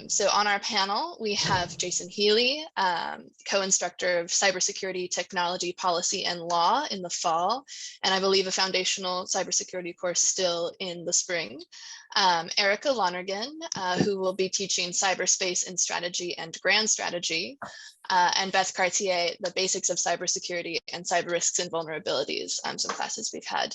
So on our panel, we have Jason Healey, co-instructor of Cybersecurity, Technology, Policy, and Law in the fall, and I believe a foundational cybersecurity course still in the spring. Erica Lonergan, who will be teaching Cyberspace in Strategy and Grand Strategy, and Beth Cartier, the basics of cybersecurity and cyber risks and vulnerabilities, some classes we've had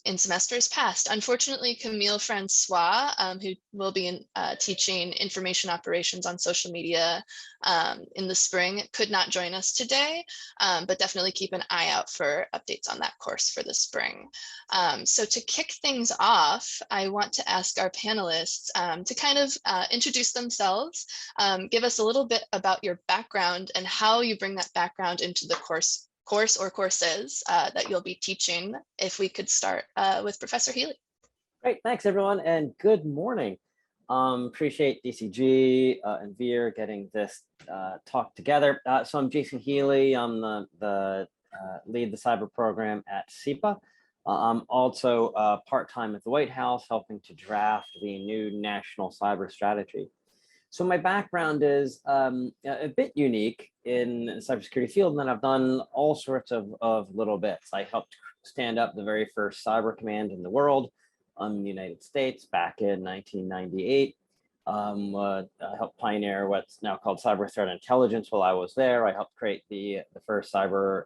in semesters past. Unfortunately, Camille Francois, who will be teaching information operations on social media in the spring, could not join us today, but definitely keep an eye out for updates on that course for the spring. So to kick things off, I want to ask our panelists to kind of introduce themselves, give us a little bit about your background and how you bring that background into the course or courses that you'll be teaching. If we could start with Professor Healey. Great, thanks everyone, and good morning. Appreciate DCG and Veer getting this talk together. So I'm Jason Healey. I'm the lead the cyber program at SIPA. I'm also part-time at the White House, helping to draft the new national cyber strategy. So my background is a bit unique in the cybersecurity field, and then I've done all sorts of little bits. I helped stand up the very first cyber command in the world in the United States back in 1998. I helped pioneer what's now called cyber threat intelligence while I was there. I helped create the first cyber,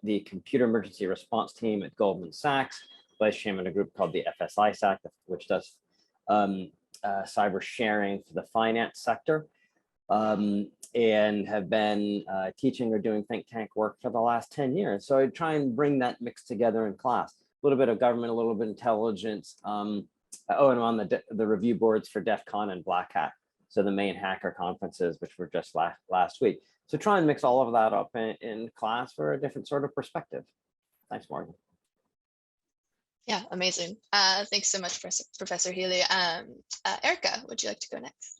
the computer emergency response team at Goldman Sachs, vice chairman of a group called the FSISAC, which does cyber sharing for the finance sector, and have been teaching or doing think tank work for the last 10 years. So I try and bring that mix together in class. A little bit of government, a little bit of intelligence. And I'm on the review boards for DEF CON and Black Hat, so the main hacker conferences, which were just last week. So try and mix all of that up in class for a different sort of perspective. Thanks, Morgan. Yeah, amazing. Thanks so much, Professor Healey. Erica, would you like to go next?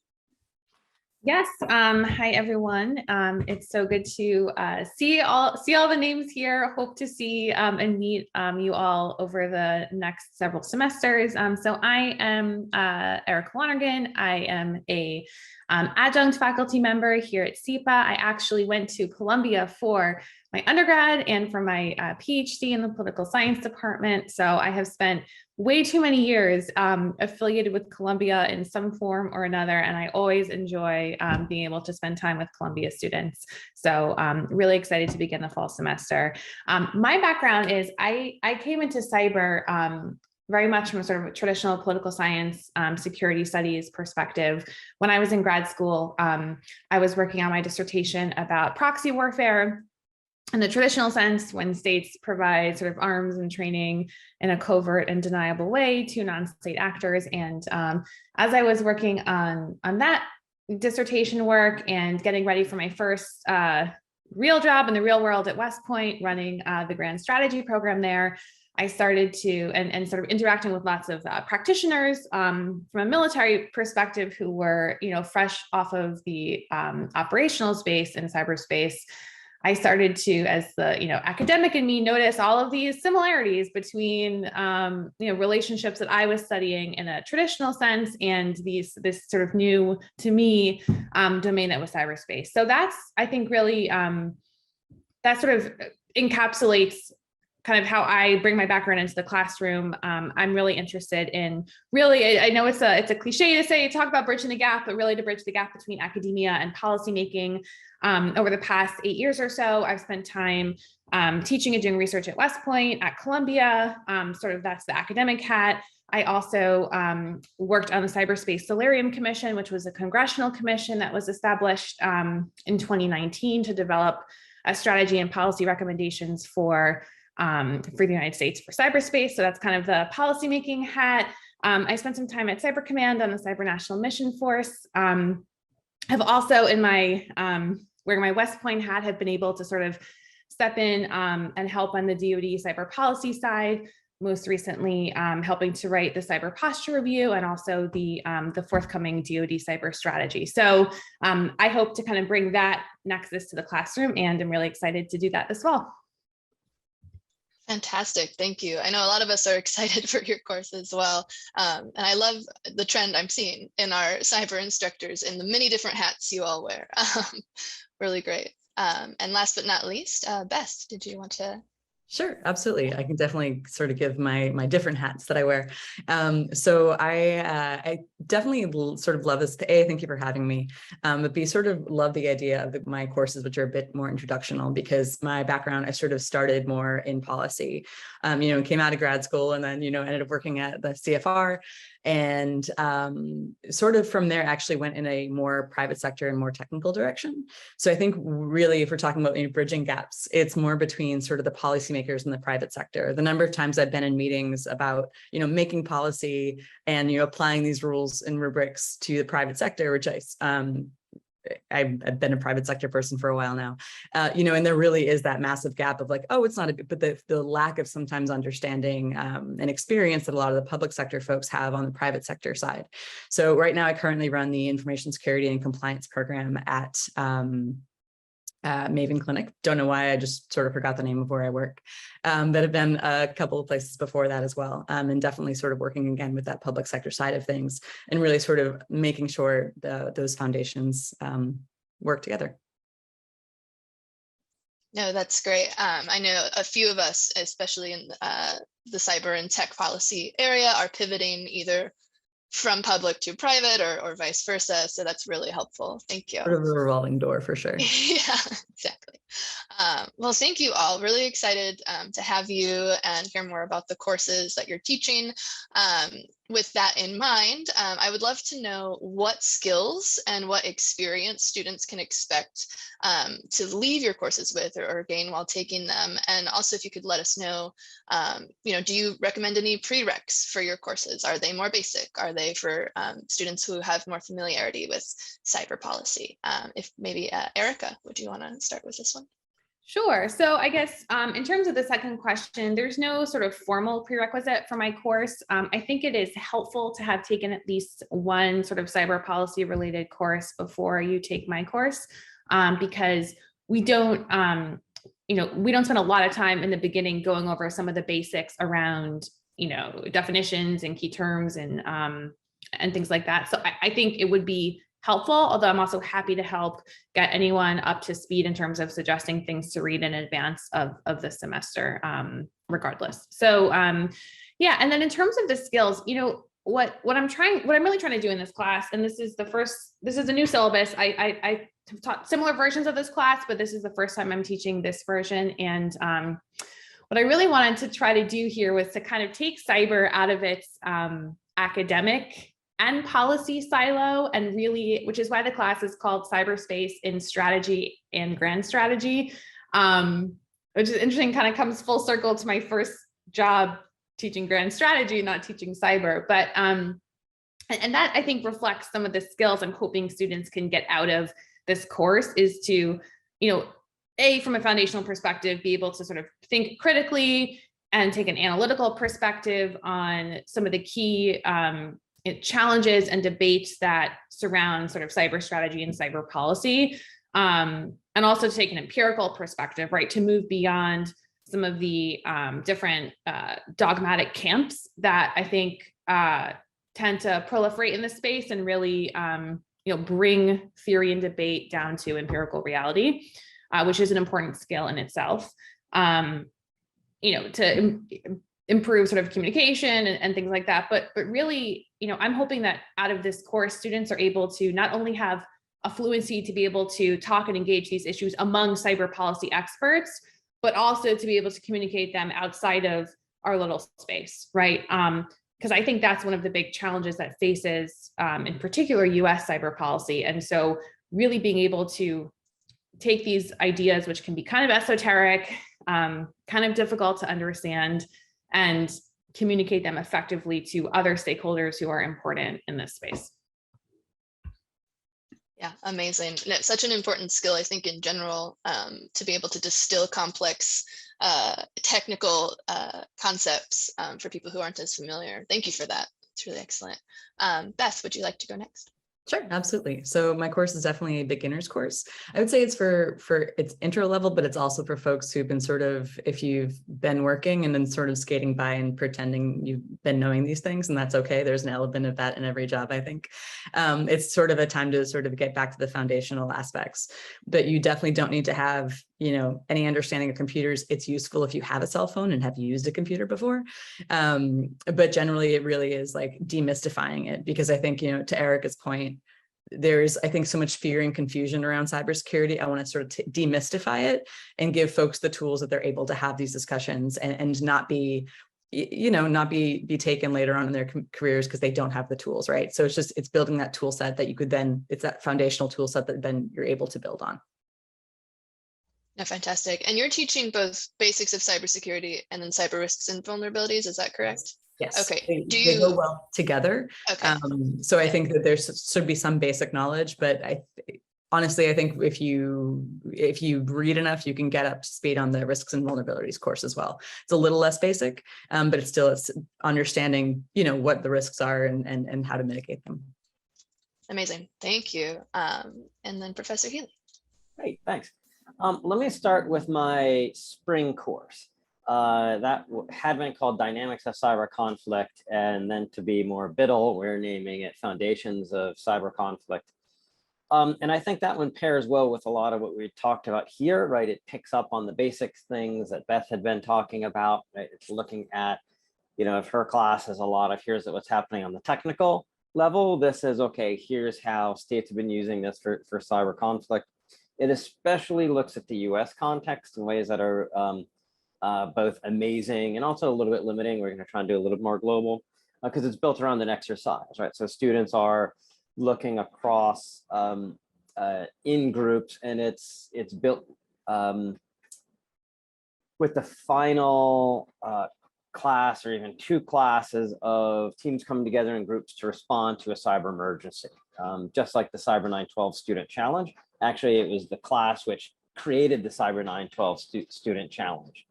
Yes. Hi, everyone. It's so good to see all the names here. Hope to see and meet you all over the next several semesters. So I am Erica Lonergan. I am a adjunct faculty member here at SIPA. I actually went to Columbia for my undergrad and for my PhD in the political science department. So I have spent way too many years affiliated with Columbia in some form or another, and I always enjoy being able to spend time with Columbia students. So really excited to begin the fall semester. My background is I came into cyber very much from sort of a traditional political science, security studies perspective. When I was in grad school, I was working on my dissertation about proxy warfare in the traditional sense, when states provide sort of arms and training in a covert and deniable way to non-state actors. And as I was working on that dissertation work and getting ready for my first real job in the real world at West Point, running the Grand Strategy program there, I started to, and sort of interacting with lots of practitioners from a military perspective who were, fresh off of the operational space in cyberspace. I started to, as the academic in me, notice all of these similarities between relationships that I was studying in a traditional sense and this sort of new to me domain that was cyberspace. So that's, I think, really that sort of encapsulates kind of how I bring my background into the classroom. I'm really interested in I know it's a cliche to say, talk about bridging the gap, but really to bridge the gap between academia and policymaking. Over the past 8 years or so, I've spent time teaching and doing research at West Point, at Columbia, sort of that's the academic hat. I also worked on the Cyberspace Solarium Commission, which was a congressional commission that was established in 2019 to develop a strategy and policy recommendations for the United States for cyberspace. So that's kind of the policymaking hat. I spent some time at Cyber Command on the Cyber National Mission Force. Have also in my, wearing my West Point hat, have been able to sort of step in and help on the DoD cyber policy side, most recently helping to write the cyber posture review and also the forthcoming DoD cyber strategy. So I hope to kind of bring that nexus to the classroom, and I'm really excited to do that as well. Fantastic, thank you. I know a lot of us are excited for your course as well. And I love the trend I'm seeing in our cyber instructors in the many different hats you all wear. Really great. And last but not least, Beth, did you want to? Sure, absolutely. I can definitely sort of give my different hats that I wear. So I definitely sort of love this. Thank you for having me. But B, sort of love the idea of my courses, which are a bit more introductional, because my background, I sort of started more in policy. Came out of grad school and then ended up working at the CFR, and sort of from there actually went in a more private sector and more technical direction. So I think really, if we're talking about bridging gaps, it's more between sort of the policymakers and the private sector. The number of times I've been in meetings about making policy and applying these rules and rubrics to the private sector, which I've been a private sector person for a while now, and there really is that massive gap of like, oh, it's not but the lack of sometimes understanding and experience that a lot of the public sector folks have on the private sector side. So right now I currently run the information security and compliance program at Maven Clinic. Don't know why, I just sort of forgot the name of where I work, but I've been a couple of places before that as well, and definitely sort of working again with that public sector side of things and really sort of making sure those foundations work together. No, that's great. I know a few of us, especially in the cyber and tech policy area, are pivoting either from public to private or vice versa. So that's really helpful. Thank you. Sort of a revolving door for sure. Yeah, exactly. Well, thank you all. Really excited to have you and hear more about the courses that you're teaching. With that in mind, I would love to know what skills and what experience students can expect to leave your courses with or gain while taking them. And also, if you could let us know, do you recommend any prereqs for your courses? Are they more basic? Are they for students who have more familiarity with cyber policy? If maybe Erica, would you want to start with this one? Sure. So I guess in terms of the second question, there's no sort of formal prerequisite for my course. I think it is helpful to have taken at least one sort of cyber policy related course before you take my course, because we don't spend a lot of time in the beginning going over some of the basics around, definitions and key terms and things like that. So I think it would be helpful, although I'm also happy to help get anyone up to speed in terms of suggesting things to read in advance of the semester, regardless. So yeah, and then in terms of the skills, what I'm really trying to do in this class, and this is a new syllabus. I have taught similar versions of this class, but this is the first time I'm teaching this version. And what I really wanted to try to do here was to kind of take cyber out of its academic and policy silo, and really, which is why the class is called Cyberspace in Strategy and Grand Strategy, which is interesting, kind of comes full circle to my first job teaching grand strategy, not teaching cyber. But and that I think reflects some of the skills I'm hoping students can get out of this course, is to, from a foundational perspective, be able to sort of think critically and take an analytical perspective on some of the key challenges and debates that surround sort of cyber strategy and cyber policy, and also to take an empirical perspective, right, to move beyond some of the different dogmatic camps that I think tend to proliferate in this space, and really bring theory and debate down to empirical reality, which is an important skill in itself. To improve sort of communication and things like that. But really, I'm hoping that out of this course, students are able to not only have a fluency to be able to talk and engage these issues among cyber policy experts, but also to be able to communicate them outside of our little space, right? Because I think that's one of the big challenges that faces, in particular, US cyber policy. And so really being able to take these ideas, which can be kind of esoteric, kind of difficult to understand, and communicate them effectively to other stakeholders who are important in this space. Yeah, amazing. And it's such an important skill, I think, in general, to be able to distill complex technical concepts for people who aren't as familiar. Thank you for that. It's really excellent. Beth, would you like to go next? Sure, absolutely. So my course is definitely a beginner's course. I would say it's for it's intro level, but it's also for folks who've been sort of, if you've been working and then sort of skating by and pretending you've been knowing these things, and that's okay. There's an element of that in every job, I think. It's sort of a time to sort of get back to the foundational aspects, but you definitely don't need to have, you know, any understanding of computers. It's useful if you have a cell phone and have used a computer before. But generally it really is like demystifying it, because I think, you know, to Erica's point, there's, I think, so much fear and confusion around cybersecurity. I want to sort of demystify it and give folks the tools that they're able to have these discussions and not be, you know, not be taken later on in their careers because they don't have the tools, right? So it's building that tool set that you could then, it's that foundational tool set that then you're able to build on. No, fantastic. And you're teaching both basics of cybersecurity and then cyber risks and vulnerabilities. Is that correct? Yes. Okay. They go well together. Okay. So I think that there should be some basic knowledge, but honestly, I think if you read enough, you can get up to speed on the risks and vulnerabilities course as well. It's a little less basic, but it's understanding, you know, what the risks are and how to mitigate them. Amazing. Thank you. And then Professor Healey. Great, thanks. Let me start with my spring course. That had been called Dynamics of Cyber Conflict, and then to be more biddle, we're naming it Foundations of Cyber Conflict. And I think that one pairs well with a lot of what we talked about here, right? It picks up on the basic things that Beth had been talking about, right? It's looking at, you know, if her class is a lot of here's what's happening on the technical level, this is, okay, here's how states have been using this for cyber conflict. It especially looks at the US context in ways that are both amazing and also a little bit limiting. We're going to try and do a little bit more global because it's built around an exercise, right? So students are looking across in groups, and it's built with the final class or even two classes of teams coming together in groups to respond to a cyber emergency, just like the Cyber 912 Student Challenge. Actually, it was the class which created the Cyber 912 Student Challenge.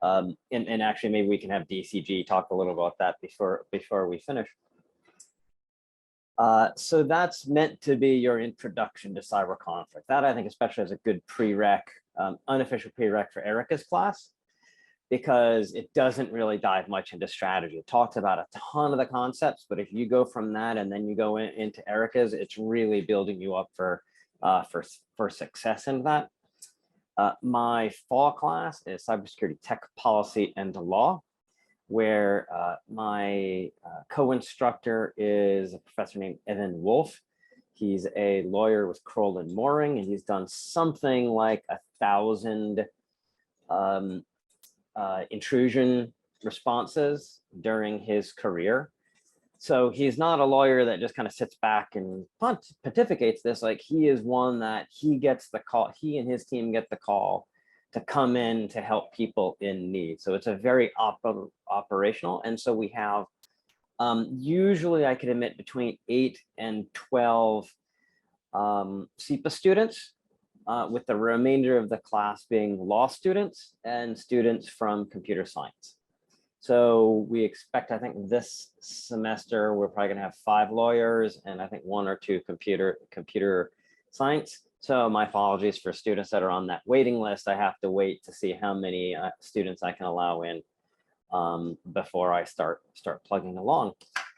And actually, maybe we can have DCG talk a little about that before we finish. So that's meant to be your introduction to cyber conflict. That I think especially as a good prereq, unofficial prereq for Erica's class, because it doesn't really dive much into strategy. It talks about a ton of the concepts, but if you go from that and then you go into Erica's, it's really building you up for success in that. My fall class is Cybersecurity Tech Policy and Law, where my co-instructor is a professor named Evan Wolf. He's a lawyer with Kroll and Mooring, and he's done something like 1,000 intrusion responses during his career. So he's not a lawyer that just kind of sits back and pontificates this. Like, he is one that he gets the call, he and his team get the call to come in to help people in need. So it's a very operational. And so we have usually, I could admit, between 8 and 12 SIPA students, with the remainder of the class being law students and students from computer science. So we expect, I think this semester, we're probably gonna have 5 lawyers and I think 1 or 2 computer science. So my apologies for students that are on that waiting list. I have to wait to see how many students I can allow in before I start plugging along.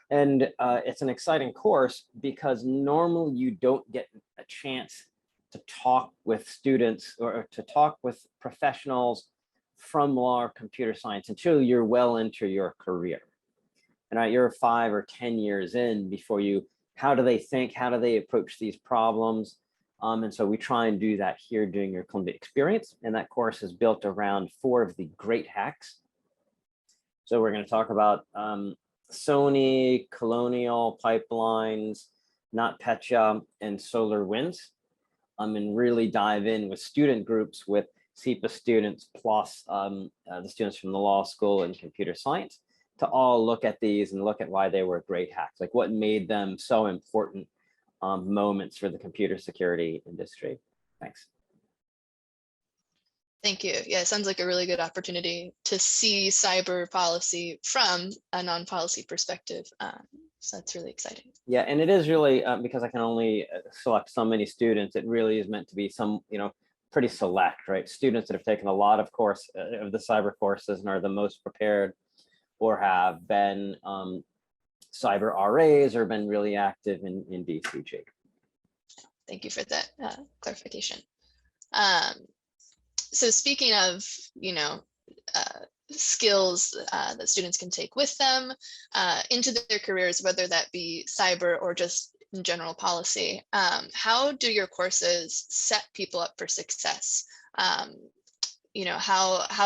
And it's an exciting course because normally you don't get a chance to talk with students or to talk with professionals from law or computer science until you're well into your career. And you're 5 or 10 years in before you, how do they think? How do they approach these problems? And so we try and do that here during your Columbia experience. And that course is built around 4 of the great hacks. So we're going to talk about Sony, Colonial, Pipelines, NotPetya, and Solar Winds. And really dive in with student groups with SIPA students plus the students from the law school and computer science to all look at these and look at why they were great hacks, like what made them so important moments for the computer security industry. Thanks. Thank you. Yeah, it sounds like a really good opportunity to see cyber policy from a non-policy perspective. So that's really exciting. Yeah, and it is really, because I can only select so many students, it really is meant to be some, pretty select, right? Students that have taken a lot of the cyber courses and are the most prepared, or have been cyber RAs or been really active in DCG. Thank you for that clarification. So speaking of, skills that students can take with them into their careers, whether that be cyber or just in general policy, how do your courses set people up for success? How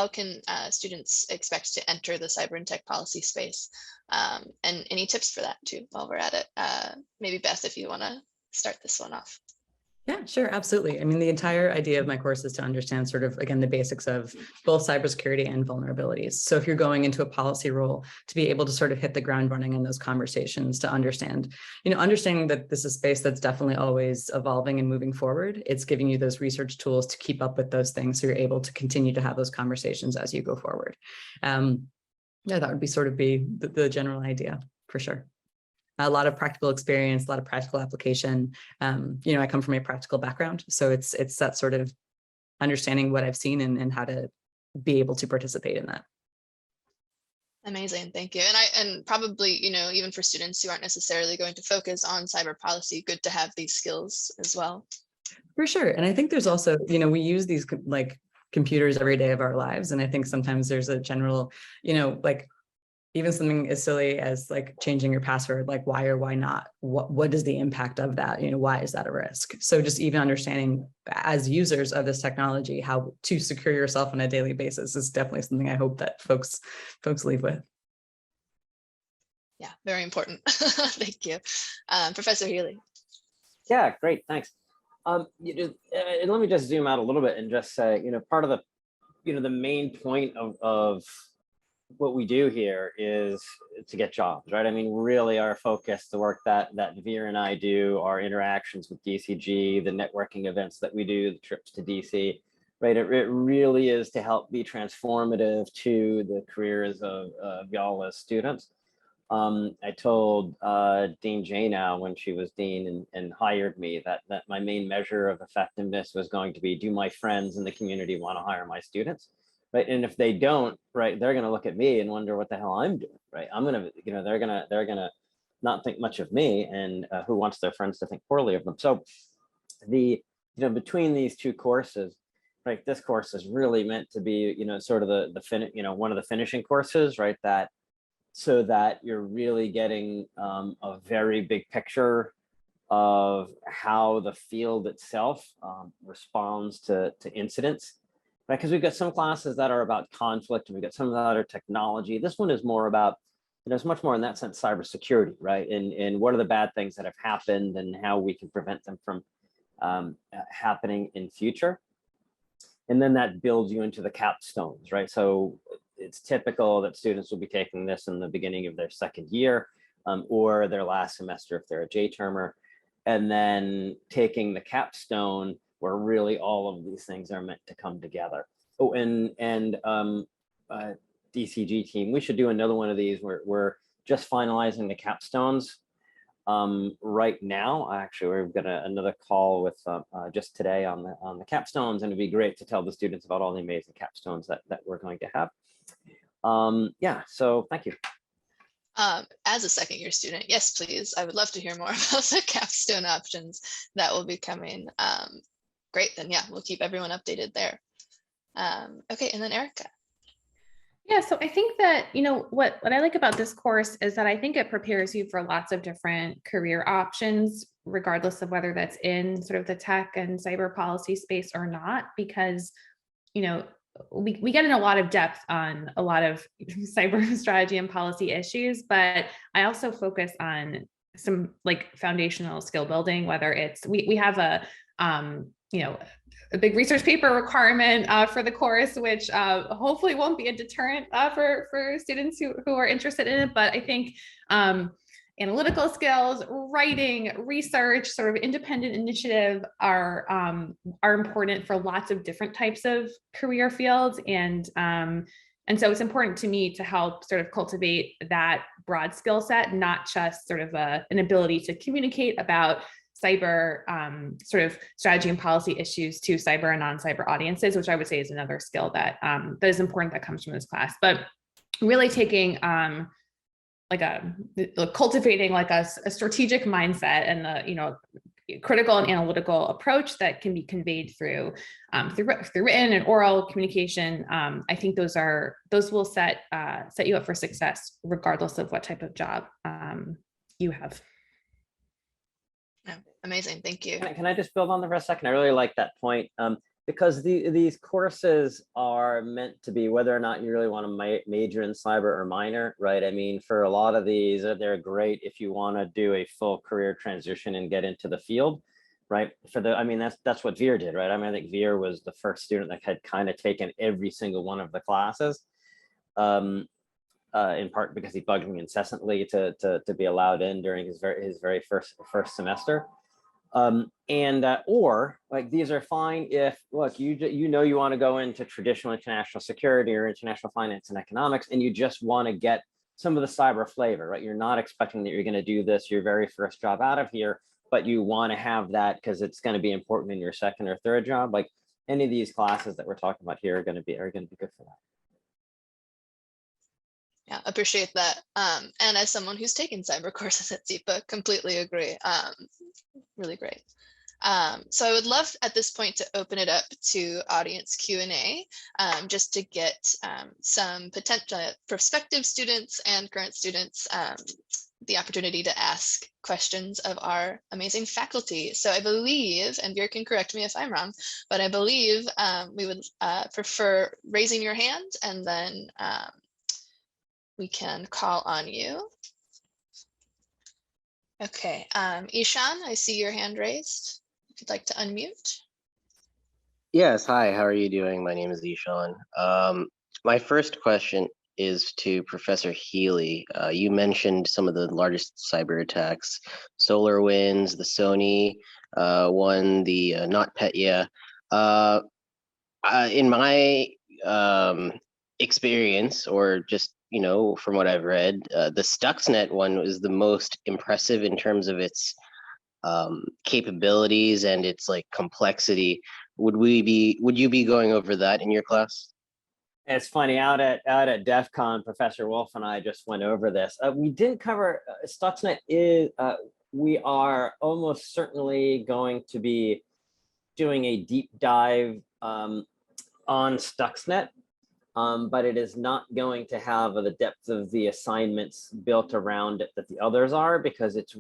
can students expect to enter the cyber and tech policy space? And any tips for that too, while we're at it? Maybe Beth, if you want to start this one off. Yeah, sure. Absolutely. I mean, the entire idea of my course is to understand sort of, again, the basics of both cybersecurity and vulnerabilities. So if you're going into a policy role, to be able to sort of hit the ground running in those conversations, to understanding that this is a space that's definitely always evolving and moving forward. It's giving you those research tools to keep up with those things, so you're able to continue to have those conversations as you go forward. Yeah, that would be sort of the general idea, for sure. A lot of practical experience, a lot of practical application. I come from a practical background, so it's that sort of understanding what I've seen and how to be able to participate in that. Amazing, thank you. And probably, even for students who aren't necessarily going to focus on cyber policy, good to have these skills as well. For sure. And I think there's also, we use these like computers every day of our lives. And I think sometimes there's a general, even something as silly as like changing your password, like why or why not? What is the impact of that? Why is that a risk? So just even understanding as users of this technology, how to secure yourself on a daily basis is definitely something I hope that folks leave with. Yeah, very important. Thank you. Professor Healey. Yeah, great, thanks. Let me just zoom out a little bit and just say, part of the main point of what we do here is to get jobs, right? I mean, really our focus, the work that Veer and I do, our interactions with DCG, the networking events that we do, the trips to DC, right? It really is to help be transformative to the careers of y'all as students. I told Dean Janow when she was dean and hired me that my main measure of effectiveness was going to be, do my friends in the community want to hire my students? Right. And if they don't, right, they're going to look at me and wonder what the hell I'm doing. Right. I'm going to, they're going to not think much of me, and who wants their friends to think poorly of them. So between these two courses, right, this course is really meant to be, sort of one of the finishing courses, right, so that you're really getting a very big picture of how the field itself responds to incidents. Right, because we've got some classes that are about conflict, and we've got some that are technology. This one is more about, it's much more in that sense, cybersecurity, right? And what are the bad things that have happened and how we can prevent them from happening in future. And then that builds you into the capstones, right? So it's typical that students will be taking this in the beginning of their second year or their last semester if they're a J-termer, and then taking the capstone where really all of these things are meant to come together. Oh, and DCG team, we should do another one of these. We're just finalizing the capstones right now. Actually, we've got another call with just today on the capstones, and it'd be great to tell the students about all the amazing capstones that we're going to have. Yeah, so thank you. As a second year student, yes, please. I would love to hear more about the capstone options that will be coming. Great, then yeah, we'll keep everyone updated there. Okay, and then Erica. Yeah, so I think that, what I like about this course is that I think it prepares you for lots of different career options, regardless of whether that's in sort of the tech and cyber policy space or not, because, we get in a lot of depth on a lot of cyber strategy and policy issues, but I also focus on some like foundational skill building, whether it's, we have a big research paper requirement for the course, which hopefully won't be a deterrent for students who are interested in it. But I think analytical skills, writing, research, sort of independent initiative are important for lots of different types of career fields. And so it's important to me to help sort of cultivate that broad skill set, not just sort of an ability to communicate about cyber sort of strategy and policy issues to cyber and non-cyber audiences, which I would say is another skill that that is important that comes from this class. But really taking cultivating like a strategic mindset and the critical and analytical approach that can be conveyed through written and oral communication. I think those will set you up for success regardless of what type of job you have. Amazing, thank you. Can I just build on that for a second? I really like that point, because these courses are meant to be, whether or not you really want to major in cyber or minor, right? I mean, for a lot of these, they're great if you want to do a full career transition and get into the field, right? That's what Veer did, right? I mean, I think Veer was the first student that had kind of taken every single one of the classes, in part because he bugged me incessantly to be allowed in during his very first semester. Or like, these are fine if, look, you want to go into traditional international security or international finance and economics, and you just want to get some of the cyber flavor, right? You're not expecting that you're going to do this your very first job out of here, but you want to have that because it's going to be important in your second or third job. Like, any of these classes that we're talking about here are going to be good for that. Yeah, appreciate that. And as someone who's taken cyber courses at SIPA, completely agree. Really great. So I would love at this point to open it up to audience Q&A, just to get some potential prospective students and current students the opportunity to ask questions of our amazing faculty. So I believe, and Veer can correct me if I'm wrong, but I believe we would prefer raising your hand, and then we can call on you. Okay, Ishan, I see your hand raised. If you'd like to unmute. Yes, hi, how are you doing? My name is Ishan. My first question is to Professor Healey. You mentioned some of the largest cyber attacks, SolarWinds, the Sony one, the NotPetya. In my experience, or just from what I've read, the Stuxnet one was the most impressive in terms of its capabilities and its like complexity. Would you be going over that in your class? It's funny, out at DEF CON, Professor Wolf and I just went over this. We didn't cover Stuxnet. We are almost certainly going to be doing a deep dive on Stuxnet. But it is not going to have the depth of the assignments built around it that the others are, because it's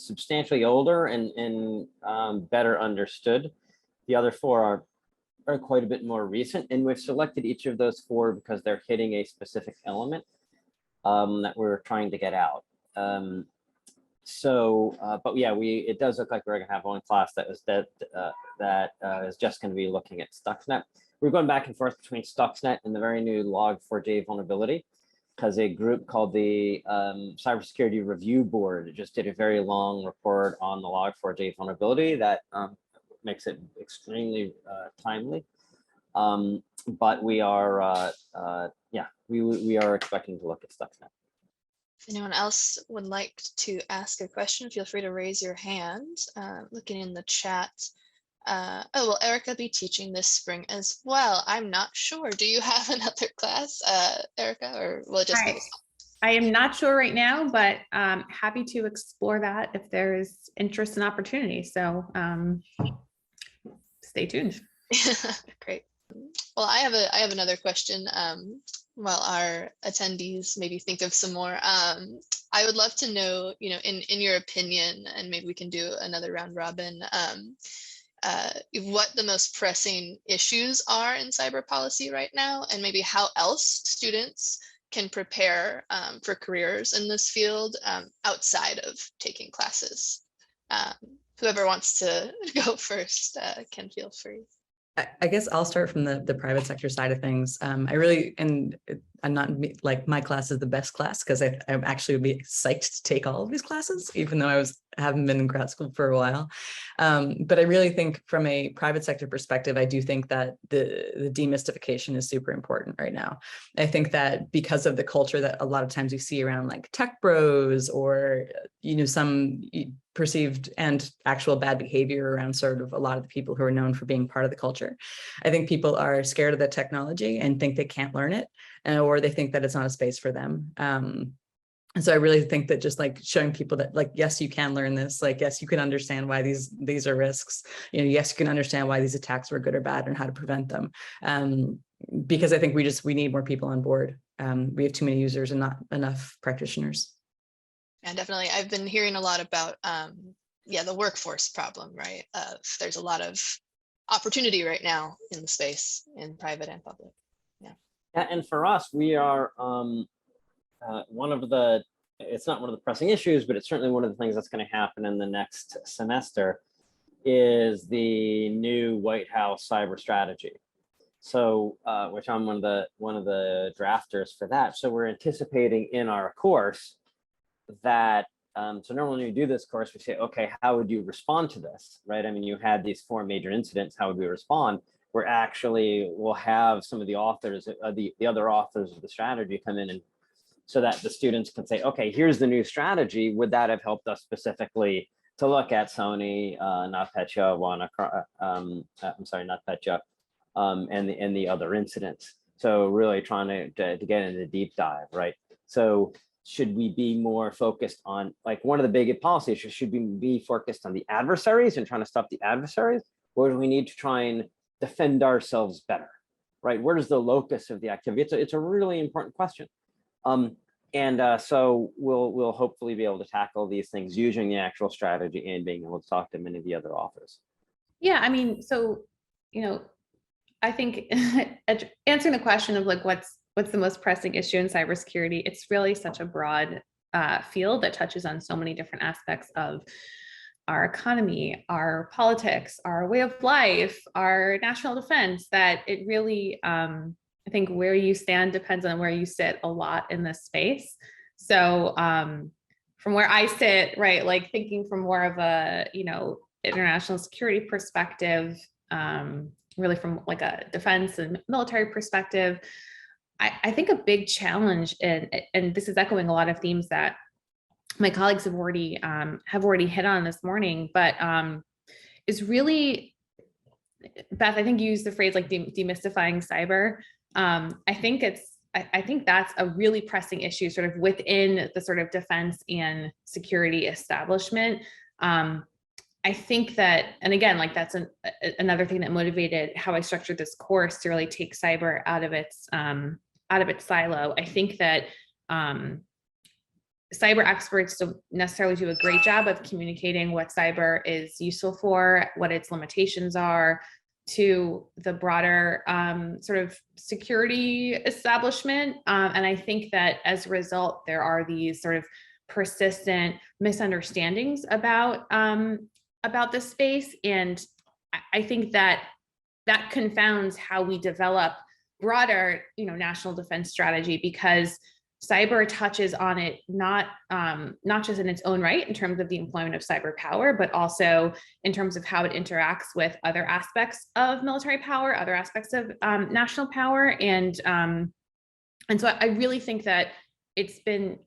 substantially older and better understood. The other four are quite a bit more recent, and we've selected each of those four because they're hitting a specific element that we're trying to get out. But yeah, it does look like we're going to have one class that is just going to be looking at Stuxnet. We're going back and forth between Stuxnet and the very new Log4j vulnerability, because a group called the Cybersecurity Review Board just did a very long report on the Log4j vulnerability that makes it extremely timely. But we are, we are expecting to look at Stuxnet. If anyone else would like to ask a question, feel free to raise your hand. Looking in the chat. Will Erica be teaching this spring as well? I'm not sure. Do you have another class, Erica, or will it just be this? I am not sure right now, but happy to explore that if there's interest and opportunity. So stay tuned. Great. Well, I have another question. While our attendees maybe think of some more, I would love to know, in your opinion, and maybe we can do another round robin, what the most pressing issues are in cyber policy right now, and maybe how else students can prepare for careers in this field outside of taking classes. Whoever wants to go first can feel free. I guess I'll start from the private sector side of things. I really, and I'm not like my class is the best class because I actually would be psyched to take all of these classes, even though haven't been in grad school for a while. But I really think from a private sector perspective, I do think that the demystification is super important right now. I think that because of the culture that a lot of times we see around like tech bros or, some perceived and actual bad behavior around sort of a lot of the people who are known for being part of the culture. I think people are scared of the technology and think they can't learn it, or they think that it's not a space for them. And so I really think that just like showing people that like, yes, you can learn this, like, yes, you can understand why these are risks, yes, you can understand why these attacks were good or bad and how to prevent them. Because I think we need more people on board. We have too many users and not enough practitioners. Yeah, definitely. I've been hearing a lot about, the workforce problem, right? There's a lot of opportunity right now in the space, in private and public. Yeah. And for us, we are it's not one of the pressing issues, but it's certainly one of the things that's going to happen in the next semester is the new White House cyber strategy. So, which I'm one of the drafters for that. So we're anticipating in our course that, so normally when we do this course, we say, okay, how would you respond to this, right? I mean, you had these 4 major incidents, how would we respond? We'll have some of the authors, the other authors of the strategy come in, and so that the students can say, okay, here's the new strategy. Would that have helped us specifically to look at Sony, NotPetya, NotPetya, and the other incidents? So really trying to get into the deep dive, right? So should we be more focused on, like, one of the big policy issues, should we be focused on the adversaries and trying to stop the adversaries, or do we need to try and defend ourselves better, right? Where is the locus of the activity? It's a really important question. So we'll hopefully be able to tackle these things using the actual strategy and being able to talk to many of the other authors. Yeah, I mean, so, I think answering the question of like, what's the most pressing issue in cybersecurity, it's really such a broad field that touches on so many different aspects of our economy, our politics, our way of life, our national defense, that it really, I think where you stand depends on where you sit a lot in this space. So from where I sit, right, like thinking from more of a, international security perspective, really from like a defense and military perspective, I think a big challenge, and this is echoing a lot of themes that my colleagues have already hit on this morning, but is really, Beth, I think you used the phrase like demystifying cyber. I think that's a really pressing issue sort of within the sort of defense and security establishment. I think that, and again, like that's another thing that motivated how I structured this course to really take cyber out of its silo. I think that cyber experts don't necessarily do a great job of communicating what cyber is useful for, what its limitations are, to the broader sort of security establishment. And I think that as a result, there are these sort of persistent misunderstandings about this space. And I think that confounds how we develop broader, national defense strategy, because cyber touches on it not just in its own right in terms of the employment of cyber power, but also in terms of how it interacts with other aspects of military power, other aspects of national power, and so I really think that it's been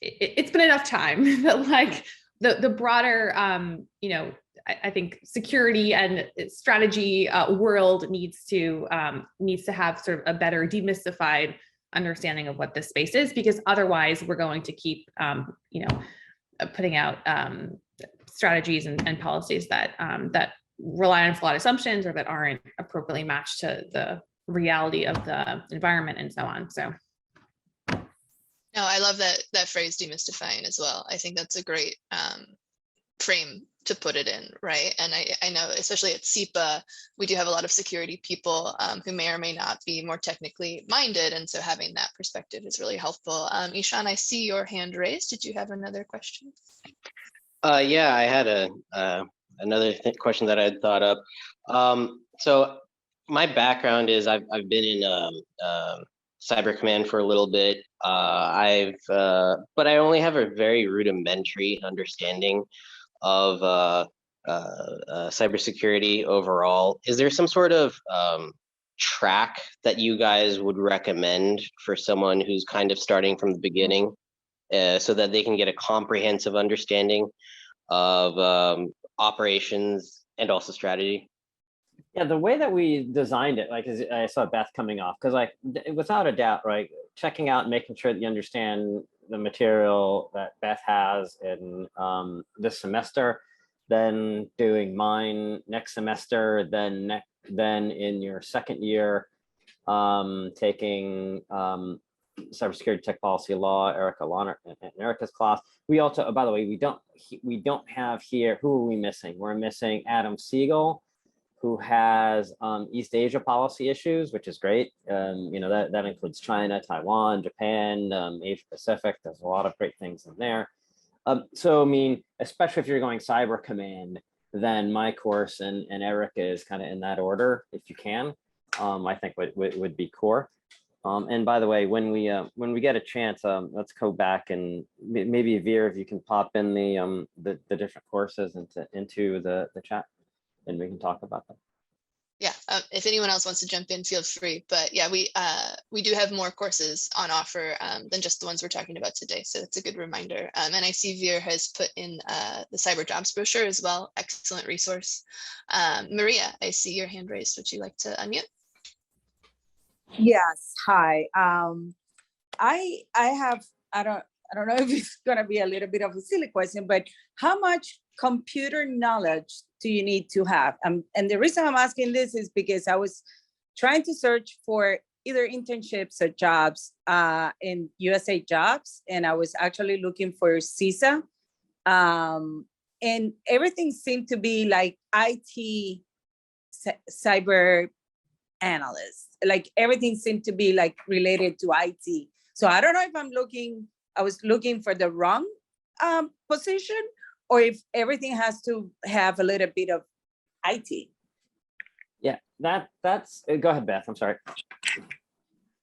enough time that like the broader I think security and strategy world needs to have sort of a better demystified understanding of what this space is, because otherwise we're going to keep putting out strategies and policies that rely on flawed assumptions or that aren't appropriately matched to the reality of the environment and so on. So no, I love that phrase, demystifying, as well. I think that's a great frame to put it in, right? And I know, especially at SIPA, we do have a lot of security people who may or may not be more technically minded, and so having that perspective is really helpful. Ishan, I see your hand raised. Did you have another question? Yeah, I had another question that I had thought up. So my background is I've been in Cyber Command for a little bit. But I only have a very rudimentary understanding of cybersecurity overall. Is there some sort of track that you guys would recommend for someone who's kind of starting from the beginning, so that they can get a comprehensive understanding of operations and also strategy? Yeah, the way that we designed it, like, I saw Beth coming off, because like without a doubt, right, checking out and making sure that you understand the material that Beth has in this semester, then doing mine next semester, then in your second year, taking cybersecurity tech policy law, Erica's class. We also, oh, by the way, we don't have here, who are we missing? We're missing Adam Siegel, who has East Asia policy issues, which is great. You know, that includes China, Taiwan, Japan, Asia Pacific. There's a lot of great things in there. So, I mean, especially if you're going Cyber Command, then my course and Erica is kind of in that order, if you can. I think would be core. And by the way, when we get a chance, let's go back and maybe Veer, if you can pop in the different courses into the chat, and we can talk about them. Yeah, if anyone else wants to jump in, feel free. But yeah, we do have more courses on offer than just the ones we're talking about today. So it's a good reminder. And I see Veer has put in the cyber jobs brochure as well. Excellent resource. Maria, I see your hand raised. Would you like to unmute? Yes, hi. I don't know if it's gonna be a little bit of a silly question, but how much computer knowledge do you need to have? And the reason I'm asking this is because I was trying to search for either internships or jobs in USA Jobs, and I was actually looking for CISA, and everything seemed to be like IT cyber analyst, like everything seemed to be like related to IT. So I don't know if I was looking for the wrong position, or if everything has to have a little bit of IT. Yeah, that's, go ahead, Beth, I'm sorry.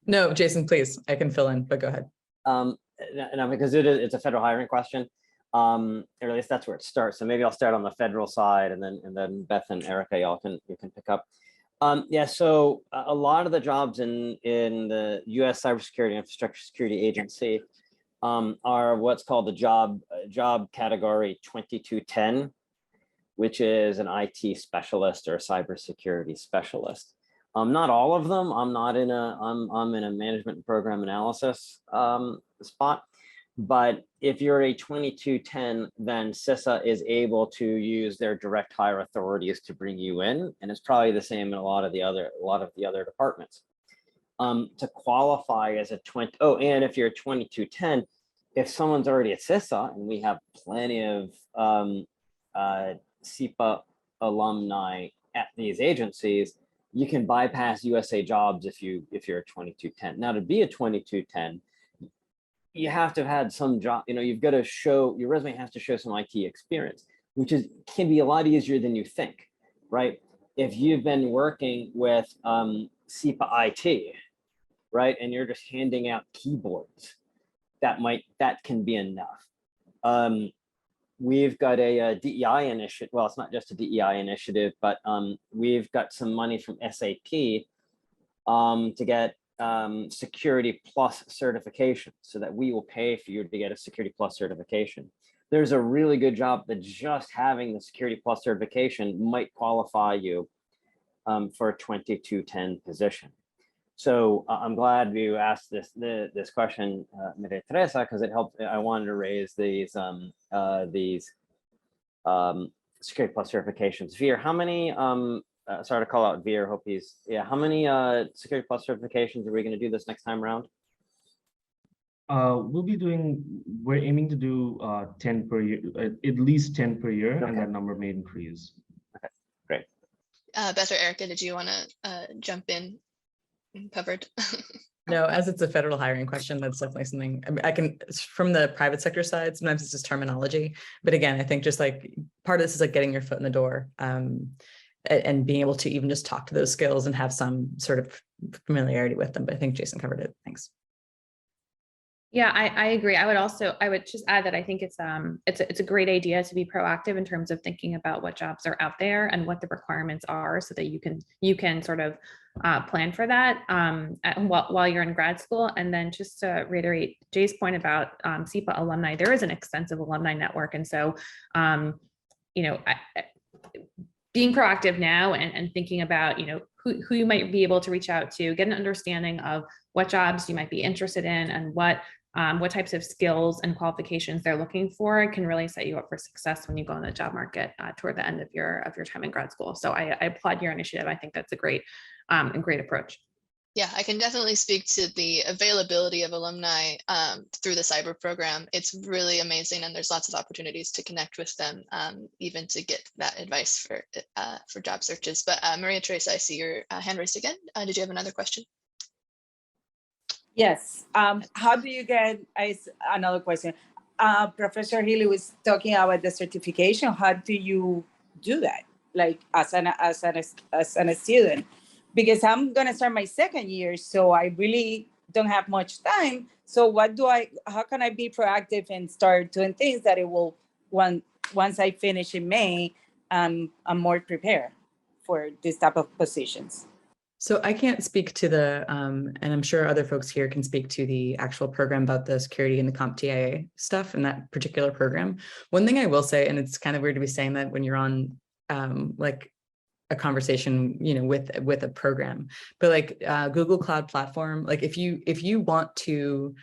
No, Jason, please, I can fill in, but go ahead. No, because it's a federal hiring question, or at least that's where it starts. So maybe I'll start on the federal side, and then Beth and Erica, you can pick up. Yeah, so a lot of the jobs in the U.S. Cybersecurity Infrastructure Security Agency are what's called the job category 2210, which is an IT specialist or a cybersecurity specialist. Not all of them. I'm in a management and program analysis spot. But if you're a 2210, then CISA is able to use their direct hire authorities to bring you in, and it's probably the same in a lot of the other departments. To qualify as a and if you're a 2210, if someone's already at CISA, and we have plenty of SIPA alumni at these agencies, you can bypass USA Jobs if you're a 2210. Now, to be a 2210, you have to have had some job, you've got to show, your resume has to show some IT experience, which can be a lot easier than you think, right? If you've been working with SIPA IT, right, and you're just handing out keyboards, that can be enough. We've got a DEI initiative. Well, it's not just a DEI initiative, but we've got some money from SAP to get Security Plus certification, so that we will pay for you to get a Security Plus certification. There's a really good job that just having the Security Plus certification might qualify you for a 2210 position. So I'm glad you asked this question, Maria Teresa, because it helped. I wanted to raise these Security Plus certifications. Veer, how many? Sorry to call out Veer. Hope he's How many Security Plus certifications are we going to do this next time around? We're aiming to do 10 per year, at least 10 per year, Okay. And that number may increase. Okay, great. Beth or Erica, did you want to jump in? Covered. No, as it's a federal hiring question, that's definitely something I can, from the private sector side, sometimes it's just terminology. But again, I think just like part of this is like getting your foot in the door. and being able to even just talk to those skills and have some sort of familiarity with them. But I think Jason covered it. Thanks. Yeah, I agree. I would just add that I think it's a great idea to be proactive in terms of thinking about what jobs are out there and what the requirements are, so that you can sort of plan for that while you're in grad school. And then just to reiterate Jay's point about SIPA alumni, there is an extensive alumni network, and so being proactive now and thinking about who you might be able to reach out to, get an understanding of what jobs you might be interested in and what types of skills and qualifications they're looking for, can really set you up for success when you go in the job market toward the end of your time in grad school. So I applaud your initiative. I think that's a great approach. Yeah, I can definitely speak to the availability of alumni through the cyber program. It's really amazing, and there's lots of opportunities to connect with them, even to get that advice for job searches. But Maria Teresa, I see your hand raised again. Did you have another question? Yes. How do you get, another question, Professor Healey was talking about the certification. How do you do that? Like as a student? Because I'm going to start my second year, so I really don't have much time. So how can I be proactive and start doing things that it will, once I finish in May, I'm more prepared for this type of positions? So I can't speak to the, and I'm sure other folks here can speak to the actual program about the security and the CompTIA stuff in that particular program. One thing I will say, and it's kind of weird to be saying that when you're on like a conversation, with a program, but like Google Cloud Platform, like if you want to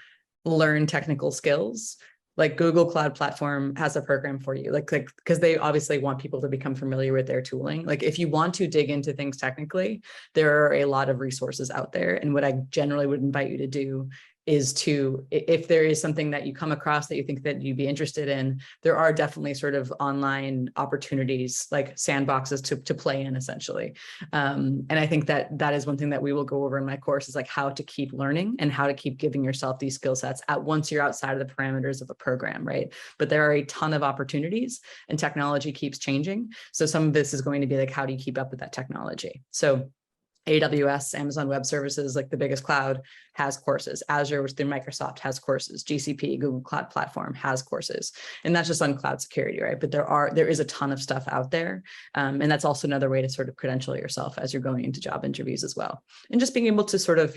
learn technical skills, like Google Cloud Platform has a program for you, like because they obviously want people to become familiar with their tooling. Like if you want to dig into things technically, there are a lot of resources out there. And what I generally would invite you to do is to, if there is something that you come across that you think that you'd be interested in, there are definitely sort of online opportunities, like sandboxes to play in, essentially. And I think that is one thing that we will go over in my course, is like how to keep learning and how to keep giving yourself these skill sets once you're outside of the parameters of a program, right? But there are a ton of opportunities, and technology keeps changing. So some of this is going to be like, how do you keep up with that technology? So AWS, Amazon Web Services, like the biggest cloud, has courses. Azure, which through Microsoft, has courses. GCP, Google Cloud Platform, has courses. And that's just on cloud security, right? But there is a ton of stuff out there. And that's also another way to sort of credential yourself as you're going into job interviews as well. And just being able to sort of,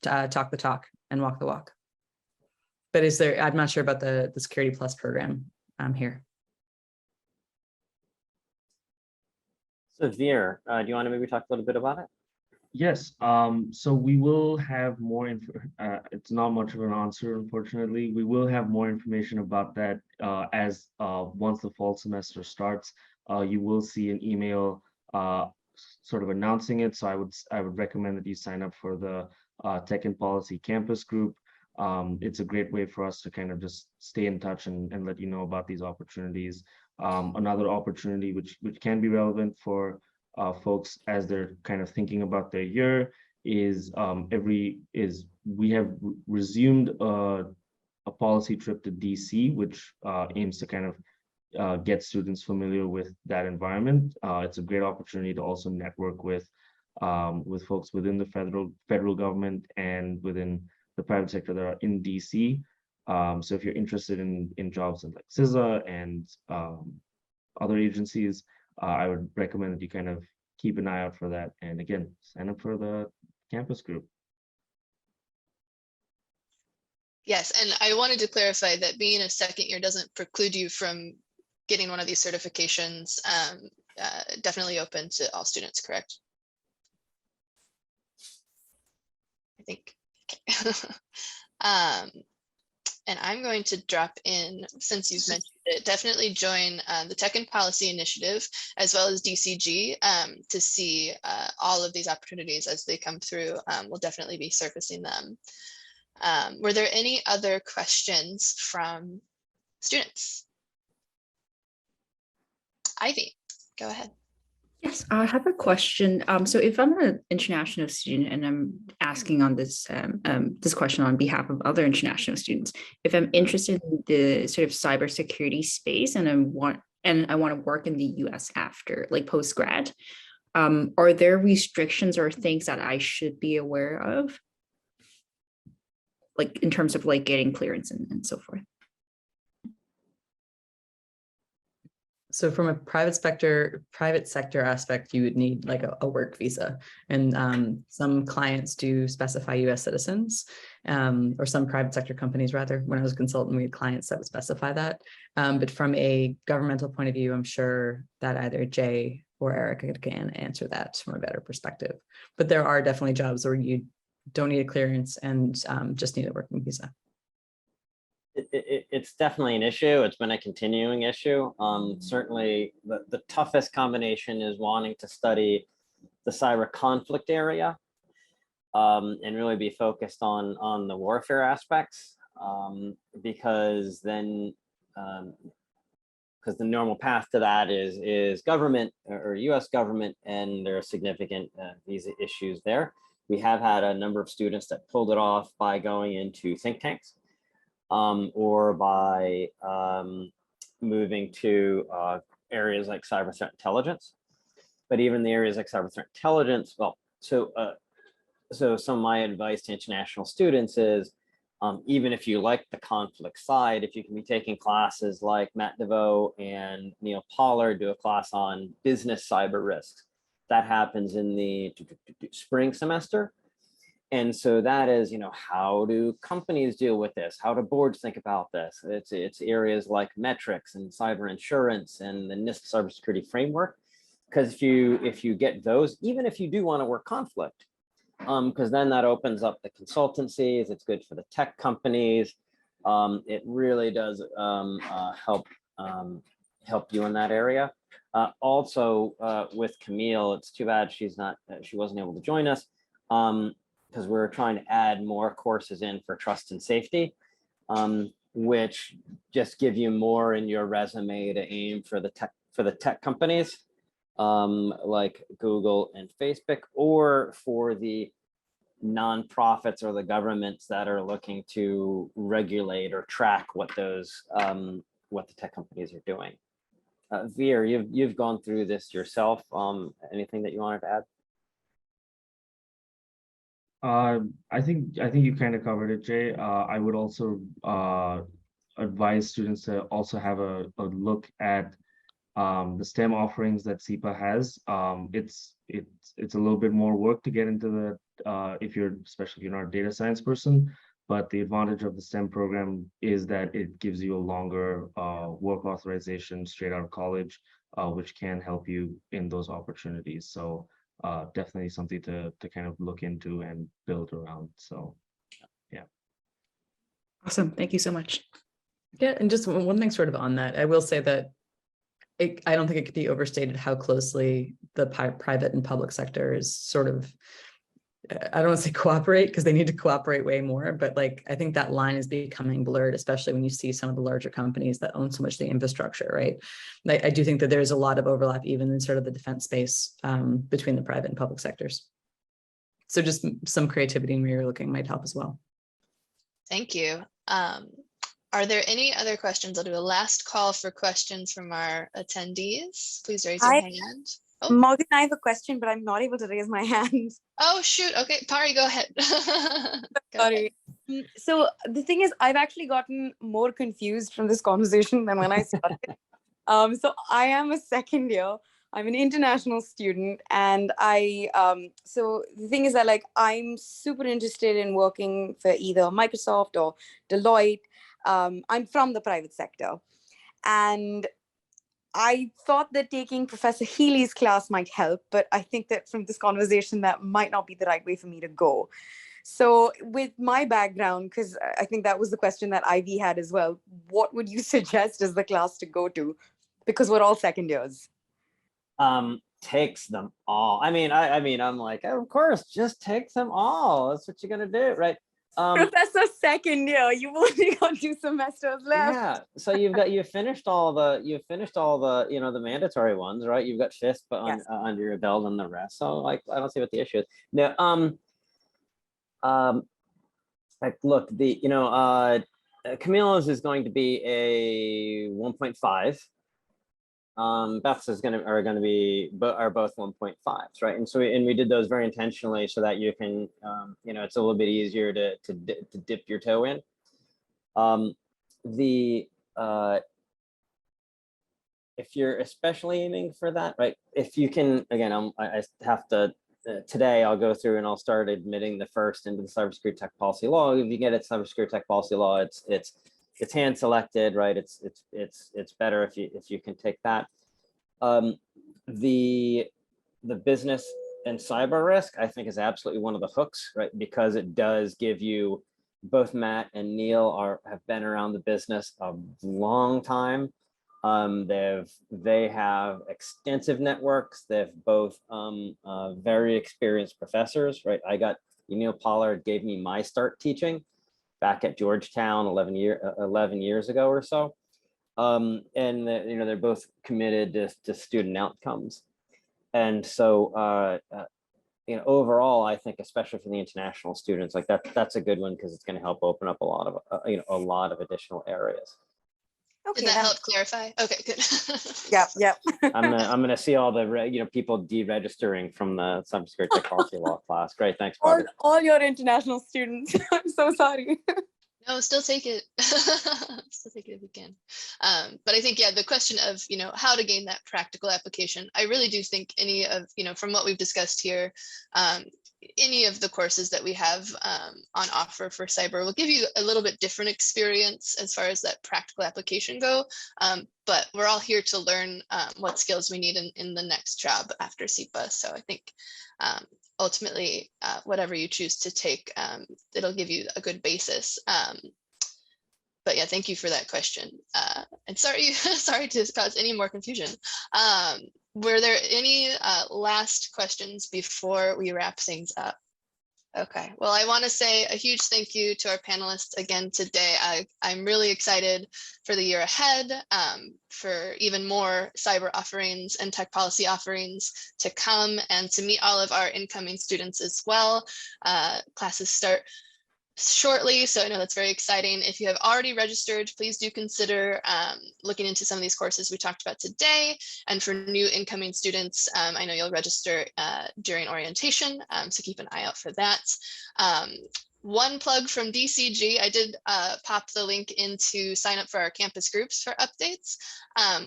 talk the talk and walk the walk. But I'm not sure about the Security Plus program here. So Veer, do you want to maybe talk a little bit about it? Yes, so we will have more it's not much of an answer, unfortunately. We will have more information about that as once the fall semester starts. You will see an email sort of announcing it. So I would recommend that you sign up for the Tech and Policy Campus group. It's a great way for us to kind of just stay in touch and let you know about these opportunities. Another opportunity which can be relevant for folks as they're kind of thinking about their year is we have resumed a policy trip to DC, which aims to kind of get students familiar with that environment. It's a great opportunity to also network with folks within the federal government and within the private sector that are in DC. So if you're interested in jobs in like CISA and other agencies, I would recommend that you kind of keep an eye out for that. And again, sign up for the campus group. Yes, and I wanted to clarify that being a second year doesn't preclude you from getting one of these certifications. Definitely open to all students, correct? I think. And I'm going to drop in, since you've mentioned it, definitely join the Tech and Policy Initiative, as well as DCG, to see all of these opportunities as they come through. We'll definitely be surfacing them. Were there any other questions from students? Ivy, go ahead. Yes, I have a question. So if I'm an international student and I'm asking on this this question on behalf of other international students, if I'm interested in the sort of cybersecurity space and and I want to work in the US after, like post-grad, are there restrictions or things that I should be aware of? Like in terms of like getting clearance and so forth. So from a private sector aspect, you would need like a work visa, and some clients do specify U.S. citizens, or some private sector companies rather. When I was a consultant, we had clients that would specify that. But from a governmental point of view, I'm sure that either Jay or Erica can answer that from a better perspective. But there are definitely jobs where you don't need a clearance and just need a working visa. It's definitely an issue. It's been a continuing issue. Certainly, the toughest combination is wanting to study the cyber conflict area and really be focused on the warfare aspects, because then because the normal path to that is government or U.S. government, and there are significant visa issues there. We have had a number of students that pulled it off by going into think tanks. Or by moving to areas like cyber threat intelligence. But even the areas like cyber threat intelligence, well, so some of my advice to international students is, even if you like the conflict side, if you can be taking classes like Matt DeVoe and Neil Pollard do a class on business cyber risks, that happens in the spring semester. And so that is, how do companies deal with this? How do boards think about this? It's areas like metrics and cyber insurance and the NIST cybersecurity framework. Because if you get those, even if you do want to work conflict, because then that opens up the consultancies, it's good for the tech companies. It really does help you in that area. Also, with Camille, it's too bad she wasn't able to join us. Because we're trying to add more courses in for trust and safety, which just give you more in your resume to aim for the tech companies like Google and Facebook, or for the nonprofits or the governments that are looking to regulate or track what the tech companies are doing. Veer, you've gone through this yourself. Anything that you wanted to add? I think you kind of covered it, Jay. I would also advise students to also have a look at the STEM offerings that SIPA has. It's a little bit more work to get into the especially if you're not a data science person. But the advantage of the STEM program is that it gives you a longer work authorization straight out of college, which can help you in those opportunities. So definitely something to kind of look into and build around. So yeah. Awesome. Thank you so much. Yeah, and just one thing sort of on that, I will say that I don't think it could be overstated how closely the private and public sector is sort of, I don't want to say cooperate, because they need to cooperate way more, but like I think that line is becoming blurred, especially when you see some of the larger companies that own so much of the infrastructure, right? I do think that there's a lot of overlap even in sort of the defense space between the private and public sectors. So just some creativity in where you're looking might help as well. Thank you. Are there any other questions? I'll do a last call for questions from our attendees. Please raise your hand. Oh. Morgan, I have a question, but I'm not able to raise my hand. Oh, shoot. Okay, Pari, go ahead. Sorry. So the thing is, I've actually gotten more confused from this conversation than when I started. So I am a second year. I'm an international student, and so the thing is that like I'm super interested in working for either Microsoft or Deloitte. I'm from the private sector, and I thought that taking Professor Healey's class might help, but I think that from this conversation, that might not be the right way for me to go. So with my background, because I think that was the question that Ivy had as well, what would you suggest as the class to go to? Because we're all second years. Takes them all. I mean, I'm like, of course, just take them all. That's what you're gonna do, right? Professor second year, you've only got 2 semesters left. Yeah, so you've finished all the the mandatory ones, right? You've got FISP on, yes, under your belt and the rest. So like, I don't see what the issue is. No, like look, Camilla's is going to be a 1.5. Beth's are going to be are both 1.5s, right? And so we did those very intentionally so that you can, it's a little bit easier to dip your toe in. If you're especially aiming for that, right? If you can, again, I have to. Today I'll go through and I'll start admitting the first into the cybersecurity tech policy law. If you get it cybersecurity tech policy law, it's hand selected, right? It's better if you can take that. The business and cyber risk, I think, is absolutely one of the hooks, right? Because it does give you, both Matt and Neil have been around the business a long time. They have extensive networks. They've both very experienced professors, right? Neil Pollard gave me my start teaching back at Georgetown 11 years ago or so. And they're both committed to student outcomes. And so, overall, I think, especially for the international students, like that's a good one because it's going to help open up a lot of additional areas. Okay, Did that help clarify? Okay, good. Yeah. I'm gonna see all the people deregistering from the cybersecurity tech policy law class. Great, thanks, Pari. All your international students. I'm so sorry. No, still take it. Still take it if you can. But I think, yeah, the question of, how to gain that practical application, I really do think any of, from what we've discussed here, any of the courses that we have on offer for cyber will give you a little bit different experience as far as that practical application go. But we're all here to learn what skills we need in the next job after SIPA. So I think ultimately, whatever you choose to take, it'll give you a good basis. But yeah, thank you for that question. And sorry to cause any more confusion. Were there any last questions before we wrap things up? Okay, well, I want to say a huge thank you to our panelists again today. I'm really excited for the year ahead, for even more cyber offerings and tech policy offerings to come, and to meet all of our incoming students as well. Classes start shortly, so I know that's very exciting. If you have already registered, please do consider looking into some of these courses we talked about today. And for new incoming students, I know you'll register during orientation, so keep an eye out for that. One plug from DCG, I did pop the link in to sign up for our campus groups for updates.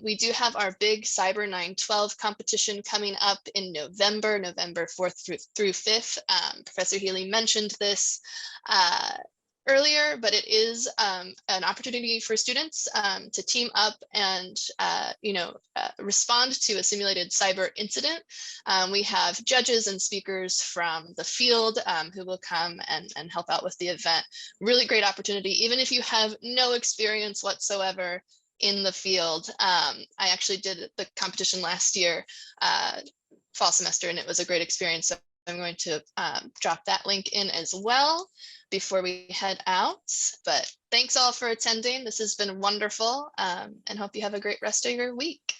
We do have our big Cyber 912 competition coming up in November 4th through 5th. Professor Healey mentioned this earlier, but it is an opportunity for students to team up and respond to a simulated cyber incident. We have judges and speakers from the field who will come and help out with the event. Really great opportunity, even if you have no experience whatsoever in the field. I actually did the competition last year, fall semester, and it was a great experience. So I'm going to drop that link in as well before we head out. But thanks all for attending. This has been wonderful, and hope you have a great rest of your week.